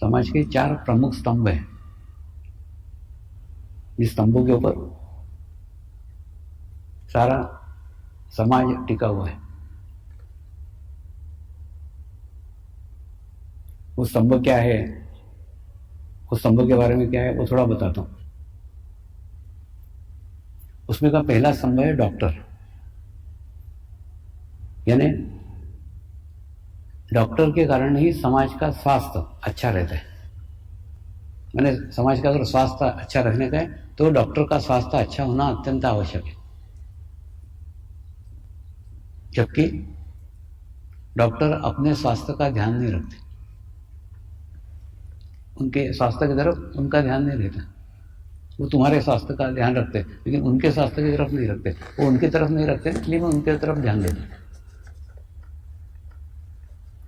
समाज के 4 प्रमुख स्तंभ हैं। इस स्तंभों के ऊपर सारा समाज टिका हुआ है। वो स्तंभ क्या है, उस स्तंभ के बारे में क्या है, वो थोड़ा बताता हूं। उसमें का पहला स्तंभ है डॉक्टर। यानी डॉक्टर के कारण ही समाज का स्वास्थ्य अच्छा रहता है। मैंने समाज का अगर स्वास्थ्य अच्छा रखने का है तो डॉक्टर का स्वास्थ्य अच्छा होना अत्यंत आवश्यक है। जबकि डॉक्टर अपने स्वास्थ्य का ध्यान नहीं रखते, उनके स्वास्थ्य की तरफ उनका ध्यान नहीं रहता। वो तुम्हारे स्वास्थ्य का ध्यान रखते लेकिन उनके स्वास्थ्य की तरफ नहीं रखते। वो उनकी तरफ नहीं रखते लेकिन उनके तरफ ध्यान देते।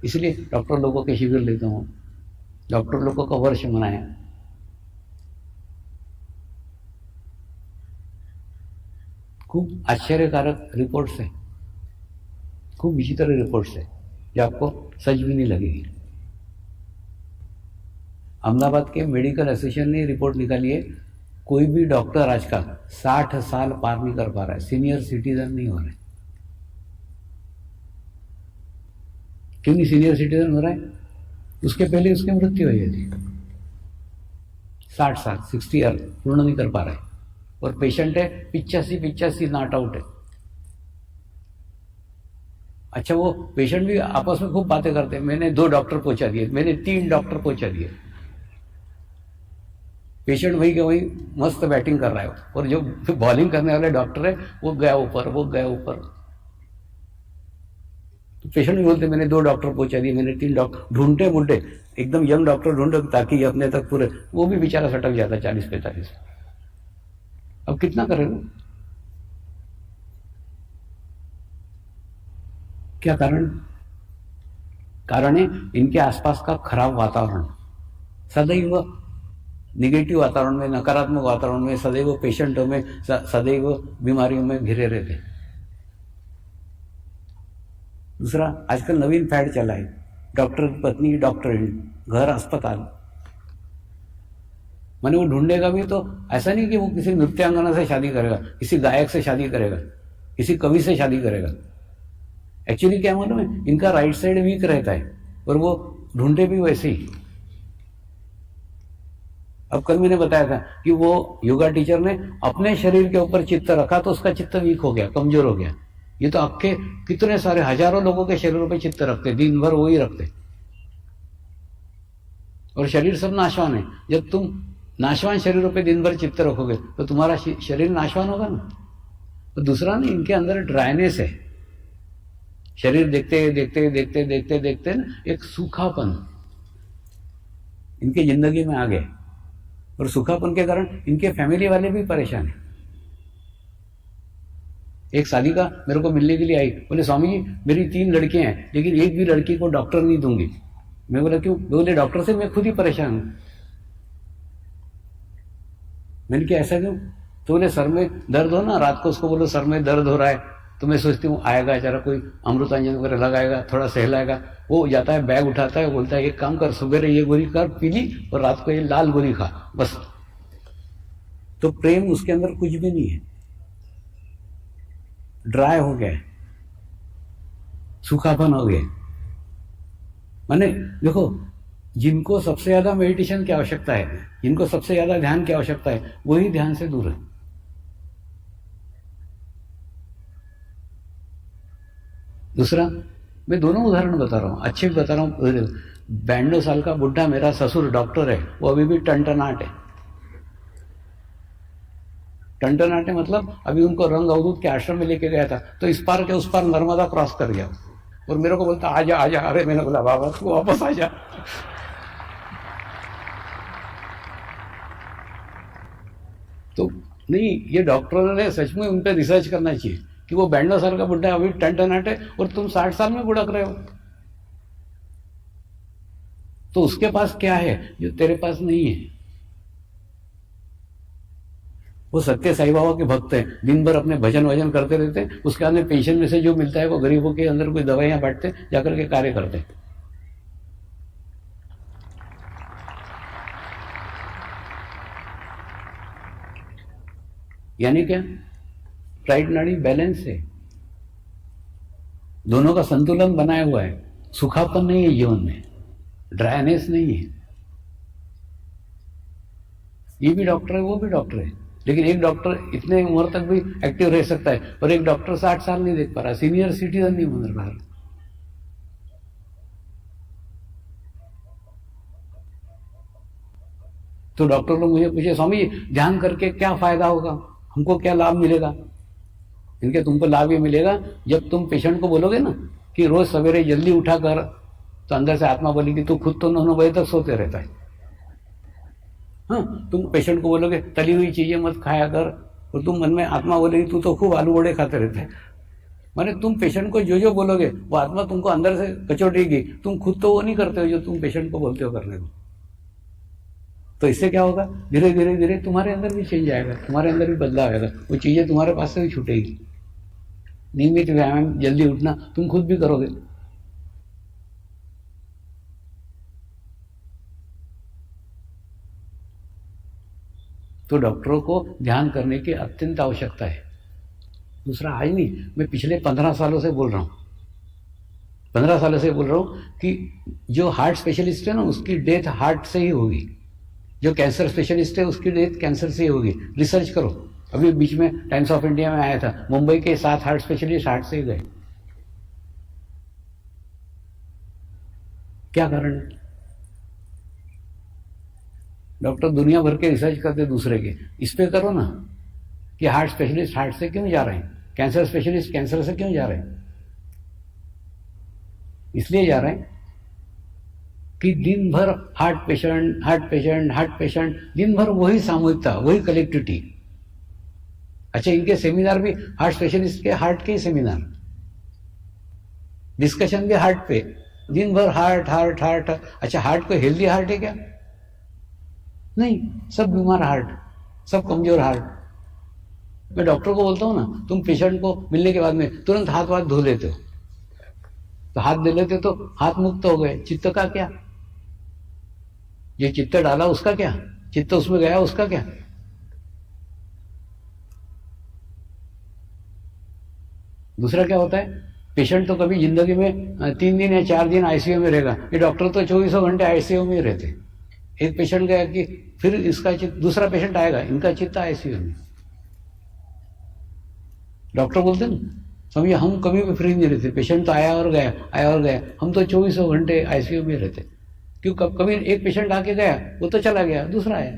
इसलिए डॉक्टर लोगों के शिविर लेता हूँ, डॉक्टर लोगों का वर्ष मनाया। खूब आश्चर्यकारक रिपोर्ट्स है, खूब विचित्र रिपोर्ट्स है जो आपको सच भी नहीं लगेगी। अहमदाबाद के मेडिकल एसोसिएशन ने रिपोर्ट निकाली है, कोई भी डॉक्टर आज का 60 साल पार नहीं कर पा रहा है, सीनियर सिटीजन नहीं हो रहा है। क्यों नहीं सीनियर सिटीजन हो रहा है? उसके पहले उसकी मृत्यु हो जाती है। 60 साल 60 ईयर पूर्ण नहीं कर पा रहा है और पेशेंट है 85 नॉट आउट है। अच्छा, वो पेशेंट भी आपस में खूब बातें करते हैं, मैंने 2 डॉक्टर पहुंचा दिए, मैंने 3 डॉक्टर पहुंचा दिए। पेशेंट वही के वही मस्त बैटिंग कर रहा है और जो बॉलिंग करने वाले डॉक्टर है वो गया ऊपर, वो गया ऊपर। तो पेशेंट भी बोलते मैंने 2 डॉक्टर पहुंचा दिए, मैंने 3 डॉक्टर ढूंढते बुढ़े एकदम यंग डॉक्टर ढूंढे ताकि अपने तक पूरे, वो भी बेचारा सटक जाता 40-45। अब कितना करेगा? क्या कारण? कारण है इनके आसपास का खराब वातावरण। सदैव निगेटिव वातावरण में, नकारात्मक वातावरण में, सदैव पेशेंटों में, सदैव बीमारियों में घिरे रहते। दूसरा, आजकल नवीन फैड चला है, डॉक्टर की पत्नी डॉक्टर, घर अस्पताल। मैंने वो ढूंढेगा भी तो ऐसा नहीं कि वो किसी नृत्यांगना से शादी करेगा, किसी गायक से शादी करेगा, किसी कवि से शादी करेगा। एक्चुअली क्या मालूम है, इनका राइट साइड वीक रहता है और वो ढूंढे भी वैसे ही। अब कल मैंने बताया था कि वो योगा टीचर ने अपने शरीर के ऊपर चित्त रखा तो उसका चित्त वीक हो गया, कमजोर हो गया। ये तो आपके कितने सारे हजारों लोगों के शरीरों पे चित्त रखते, दिन भर वही रखते और शरीर सब नाशवान है। जब तुम नाशवान शरीरों पे दिन भर चित्त रखोगे तो तुम्हारा शरीर नाशवान होगा ना। तो दूसरा ना, इनके अंदर ड्राइनेस है। शरीर देखते देखते देखते देखते देखते ना एक सूखापन इनकी जिंदगी में आ गया और सूखापन के कारण इनके फैमिली वाले भी परेशान हैं। एक शादी का मेरे को मिलने के लिए आई, बोले स्वामी जी मेरी 3 लड़कियां हैं लेकिन एक भी लड़की को डॉक्टर नहीं दूंगी। मैं बोला क्यों? बोले डॉक्टर से मैं खुद ही परेशान हूं। मैंने क्या ऐसा क्यों? तो बोले सर में दर्द हो ना, रात को उसको बोलो सर में दर्द हो रहा है तो मैं सोचती हूँ आएगा जरा कोई अमृतांजन वगैरह लगाएगा, थोड़ा सहलाएगा। वो जाता है, बैग उठाता है, बोलता है एक काम कर, सुबह ये गोली कर पी ली और रात को ये लाल गोली खा, बस। तो प्रेम उसके अंदर कुछ भी नहीं है, ड्राई हो गया, सूखापन हो गया। माने देखो, जिनको सबसे ज्यादा मेडिटेशन की आवश्यकता है, जिनको सबसे ज्यादा ध्यान की आवश्यकता है, वही ध्यान से दूर है। दूसरा, मैं दोनों उदाहरण बता रहा हूं, अच्छे भी बता रहा हूं। 92 साल का बुढ़ा मेरा ससुर डॉक्टर है, वो अभी भी टनटनाट है। टनटनाट है मतलब अभी उनको रंग अवधूत के आश्रम में लेके गया था तो इस पार के उस पार नर्मदा क्रॉस कर गया और मेरे को बोलता आजा आजा। अरे मैंने बोला बाबा तू वापस आजा। तो नहीं, ये डॉक्टरों ने सच में उन पर रिसर्च करना चाहिए कि वो 92 साल का बुढ़ा अभी टनटनाट है और तुम 60 साल में बुढ़क रहे हो। तो उसके पास क्या है जो तेरे पास नहीं है? वो सत्य साईं बाबा के भक्त हैं, दिन भर अपने भजन वजन करते रहते हैं, उसके अंदर पेंशन में से जो मिलता है वो गरीबों के अंदर कोई दवाइयां बांटते, जाकर के कार्य करते। यानी क्या? राइट नाड़ी बैलेंस है, दोनों का संतुलन बनाया हुआ है, सूखापन नहीं है जीवन में, ड्राइनेस नहीं है। ये भी डॉक्टर है, वो भी डॉक्टर है, लेकिन एक डॉक्टर इतने उम्र तक भी एक्टिव रह सकता है और एक डॉक्टर 60 साल नहीं देख पा रहा, सीनियर सिटीजन नहीं बन रहा। तो डॉक्टर लोग मुझे पूछे, स्वामी जी ध्यान करके क्या फायदा होगा, हमको क्या लाभ मिलेगा? इनके तुमको लाभ ये मिलेगा, जब तुम पेशेंट को बोलोगे ना कि रोज सवेरे जल्दी उठा कर, तो अंदर से आत्मा बोलेगी तू खुद तो 9 बजे तक सोते रहता है। हाँ, तुम पेशेंट को बोलोगे तली हुई चीजें मत खाया कर, और तुम मन में आत्मा बोलेगी तू तो खूब आलू बड़े खाते रहते है। माने तुम पेशेंट को जो जो बोलोगे वो आत्मा तुमको अंदर से कचोटेगी, तुम खुद तो वो नहीं करते हो जो तुम पेशेंट को बोलते हो करने को। तो इससे क्या होगा, धीरे धीरे धीरे तुम्हारे अंदर भी चेंज आएगा, तुम्हारे अंदर भी बदलाव आएगा, वो चीजें तुम्हारे पास से भी छूटेगी। नियमित व्यायाम, जल्दी उठना तुम खुद भी करोगे। तो डॉक्टरों को ध्यान करने की अत्यंत आवश्यकता है। दूसरा, आज नहीं, मैं पिछले 15 सालों से बोल रहा हूं, 15 सालों से बोल रहा हूं कि जो हार्ट स्पेशलिस्ट है ना उसकी डेथ हार्ट से ही होगी, जो कैंसर स्पेशलिस्ट है उसकी डेथ कैंसर से ही होगी। रिसर्च करो, अभी बीच में टाइम्स ऑफ इंडिया में आया था, मुंबई के 7 हार्ट स्पेशलिस्ट हार्ट से ही गए। क्या कारण है? डॉक्टर दुनिया भर के रिसर्च करते दूसरे के, इस पे करो ना कि हार्ट स्पेशलिस्ट हार्ट से क्यों जा रहे हैं, कैंसर स्पेशलिस्ट कैंसर से क्यों जा रहे हैं। इसलिए जा रहे हैं कि दिन भर heart patient heart patient heart patient, दिन भर वही सामूहिकता, वही कलेक्टिविटी। अच्छा, इनके सेमिनार भी हार्ट स्पेशलिस्ट के हार्ट के ही सेमिनार, डिस्कशन भी हार्ट पे, दिन भर हार्ट हार्ट हार्ट। अच्छा, हार्ट को हेल्दी हार्ट है क्या? नहीं, सब बीमार हार्ट, सब कमजोर हार्ट। मैं डॉक्टर को बोलता हूं ना, तुम पेशेंट को मिलने के बाद में तुरंत हाथ वाथ धो लेते हो, तो हाथ धो लेते तो हाथ मुक्त हो गए, चित्त का क्या? ये चित्त डाला उसका क्या, चित्त उसमें गया उसका क्या? दूसरा क्या होता है, पेशेंट तो कभी जिंदगी में 3 दिन या 4 दिन आईसीयू में रहेगा, ये डॉक्टर तो 24 घंटे आईसीयू में ही रहते। एक पेशेंट गया कि फिर इसका चित्त, दूसरा पेशेंट आएगा, इनका चित्त आईसीयू में। डॉक्टर बोलते ना, समझिए हम कभी भी फ्री नहीं रहते, पेशेंट तो आया और गया आया और गया, हम तो 24 घंटे आईसीयू में रहते। क्यों? कभी एक पेशेंट आके गया, वो तो चला गया, दूसरा आया।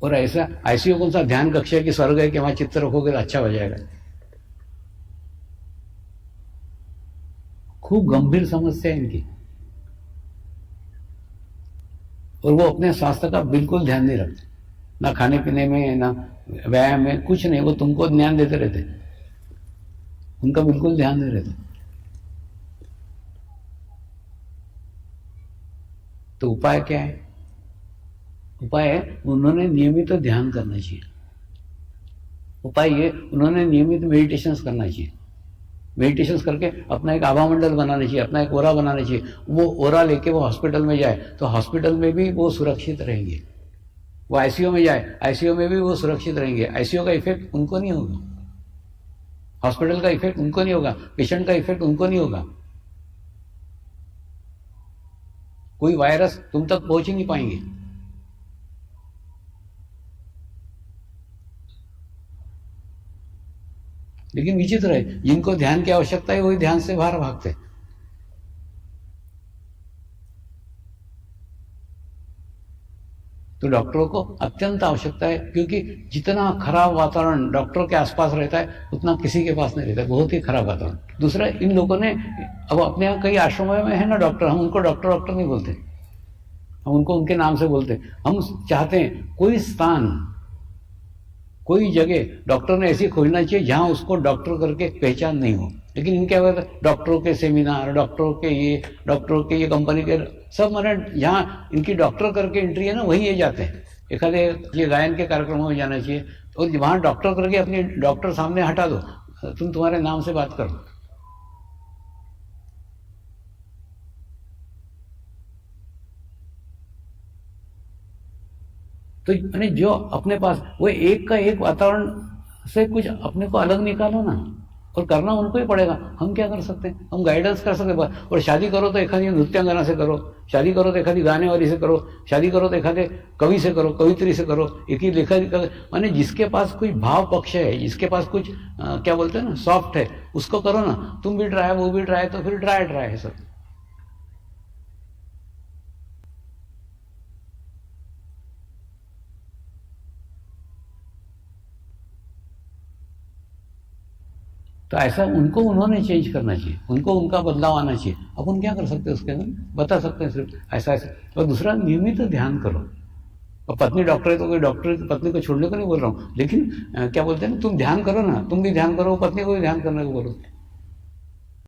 और ऐसा आईसीयू कौन सा ध्यान कक्ष है कि स्वर्ग है कि वहां चित्त रखोगे तो अच्छा हो जाएगा। खूब गंभीर समस्या है इनकी, और वो अपने स्वास्थ्य का बिल्कुल ध्यान नहीं रखते, ना खाने पीने में ना व्यायाम में, कुछ नहीं, वो तुमको ध्यान देते रहते, उनका बिल्कुल ध्यान नहीं रहता। तो उपाय क्या है? उपाय है उन्होंने नियमित तो ध्यान करना चाहिए। उपाय ये, उन्होंने नियमित मेडिटेशंस करना चाहिए। मेडिटेशंस करके अपना एक आभा मंडल बनाना चाहिए, अपना एक ओरा बनाना चाहिए। वो ओरा लेके वो हॉस्पिटल में जाए तो हॉस्पिटल में भी वो सुरक्षित रहेंगे। वो आईसीयू में जाए, आईसीयू में भी वो सुरक्षित रहेंगे। आईसीयू का इफेक्ट उनको नहीं होगा, हॉस्पिटल का इफेक्ट उनको नहीं होगा, पेशेंट का इफेक्ट उनको नहीं होगा। कोई वायरस तुम तक पहुंच ही नहीं पाएंगे। लेकिन विचित्र है, जिनको ध्यान की आवश्यकता है वही ध्यान से बाहर भागते। तो डॉक्टरों को अत्यंत आवश्यकता है, क्योंकि जितना खराब वातावरण डॉक्टरों के आसपास रहता है उतना किसी के पास नहीं रहता, बहुत ही खराब वातावरण। दूसरा, इन लोगों ने अब अपने यहाँ कई आश्रमों में है ना डॉक्टर, हम उनको डॉक्टर डॉक्टर नहीं बोलते, हम उनको उनके नाम से बोलते। हम चाहते हैं कोई स्थान, कोई जगह डॉक्टर ने ऐसी खोजना चाहिए जहां उसको डॉक्टर करके पहचान नहीं हो। लेकिन इनके क्या होता है, डॉक्टरों के सेमिनार, डॉक्टरों के ये कंपनी के सब, मैंने जहाँ इनकी डॉक्टर करके एंट्री है ना वहीं ये जाते हैं। एखादे ये गायन के कार्यक्रमों में जाना चाहिए, और वहां डॉक्टर करके अपनी डॉक्टर सामने हटा दो, तुम तुम्हारे नाम से बात करो। तो यानी जो अपने पास वो एक का एक वातावरण से कुछ अपने को अलग निकालो ना, और करना उनको ही पड़ेगा। हम क्या कर सकते हैं? हम गाइडेंस कर सकते हैं। और शादी करो तो एखादी नृत्यांगना से करो, शादी करो तो एखादी गाने वाली से करो, शादी करो तो एखादे कवि से करो, कवित्री से करो, एक ही लेखक, माने जिसके पास कोई भाव पक्ष है, जिसके पास कुछ क्या बोलते हैं ना, सॉफ्ट है, उसको करो ना। तुम भी ट्राई, वो भी ट्राई, तो फिर ट्राई ट्राई है सब। तो ऐसा उनको उन्होंने चेंज करना चाहिए, उनको उनका बदलाव आना चाहिए। अपन क्या कर सकते हैं उसके अंदर? बता सकते हैं सिर्फ ऐसा ऐसा। और दूसरा, नियमित ध्यान करो। और पत्नी डॉक्टर है तो कोई डॉक्टर की पत्नी को छोड़ने को नहीं बोल रहा हूँ, लेकिन क्या बोलते हैं ना, तुम ध्यान करो ना, तुम भी ध्यान करो, पत्नी को भी ध्यान करने को बोलो।